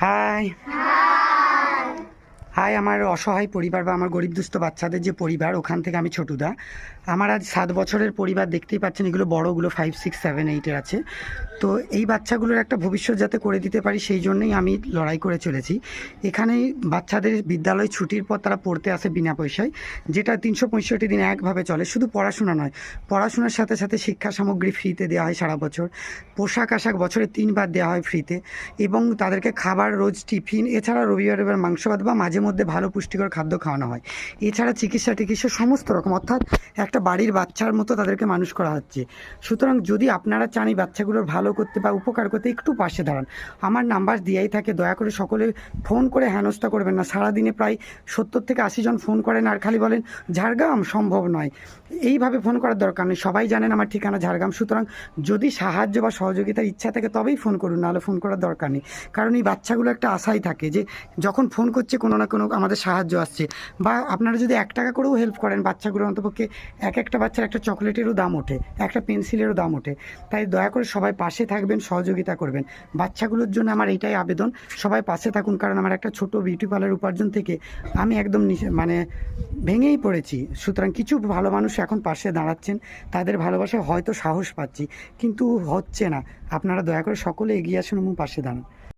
High high, আমার অসহায় পরিবার বা আমার গরিব দুস্থ বাচ্চাদের যে পরিবার, ওখান থেকে আমি ছোটুদা। আমার আজ 7 বছরের পরিবার, দেখতেই পাচ্ছেন, এগুলো বড়গুলো 5, 6, 7, 8-এর আছে। তো এই বাচ্চাগুলোর একটা ভবিষ্যৎ যাতে করে দিতে পারি, সেই জন্যই আমি লড়াই করে চলেছি। এখানে বাচ্চাদের বিদ্যালয় ছুটির পর তারা পড়তে আসে বিনা পয়সায়, যেটা 365 দিন একভাবে চলে। শুধু পড়াশোনা নয়, পড়াশোনার সাথে সাথে শিক্ষা সামগ্রী ফ্রিতে দেওয়া হয় সারা বছর, পোশাক আশাক বছরে 3 বার দেওয়া হয় ফ্রিতে, এবং তাদেরকে খাবার রোজ টিফিন, এছাড়া রবিবার এবার মাংস ভাত বা মাঝে মধ্যে ভালো পুষ্টিকর খাদ্য খাওয়ানো হয়। এছাড়া চিকিৎসা টিকিৎসা সমস্ত রকম, অর্থাৎ একটা বাড়ির বাচ্চার মতো তাদেরকে মানুষ করা হচ্ছে। সুতরাং যদি আপনারা চান এই বাচ্চাগুলোর ভালো করতে বা উপকার করতে, একটু পাশে দাঁড়ান। আমার নাম্বার দিয়াই থাকে, দয়া করে সকলে ফোন করে হেনস্থা করবেন না। সারাদিনে প্রায় 70 থেকে 80 জন ফোন করেন, আর খালি বলেন ঝাড়গ্রাম, সম্ভব নয়। এইভাবে ফোন করার দরকার নেই, সবাই জানেন আমার ঠিকানা ঝাড়গ্রাম। সুতরাং যদি সাহায্য বা সহযোগিতার ইচ্ছা থাকে তবেই ফোন করুন, নাহলে ফোন করার দরকার নেই। কারণ এই বাচ্চাগুলো একটা আশাই থাকে যে যখন ফোন করছে কোনো না কোনো আমাদের সাহায্য আসছে। বা আপনারা যদি 1 টাকা করেও হেল্প করেন, বাচ্চাগুলো অন্তপক্ষে একটা বাচ্চার একটা চকলেটেরও দাম ওঠে, একটা পেন্সিলেরও দাম ওঠে। তাই দয়া করে সবাই পাশে থাকবেন, সহযোগিতা করবেন। বাচ্চাগুলোর জন্য আমার এইটাই আবেদন, সবাই পাশে থাকুন। কারণ আমার একটা ছোট বিউটি পার্লার উপার্জন থেকে আমি একদম মানে ভেঙেই পড়েছি। সুতরাং কিছু ভালো মানুষ এখন পাশে দাঁড়াচ্ছেন, তাদের ভালোবাসায় হয়তো সাহস পাচ্ছি, কিন্তু হচ্ছে না। আপনারা দয়া করে সকলে এগিয়ে আসুন এবং পাশে দাঁড়ান।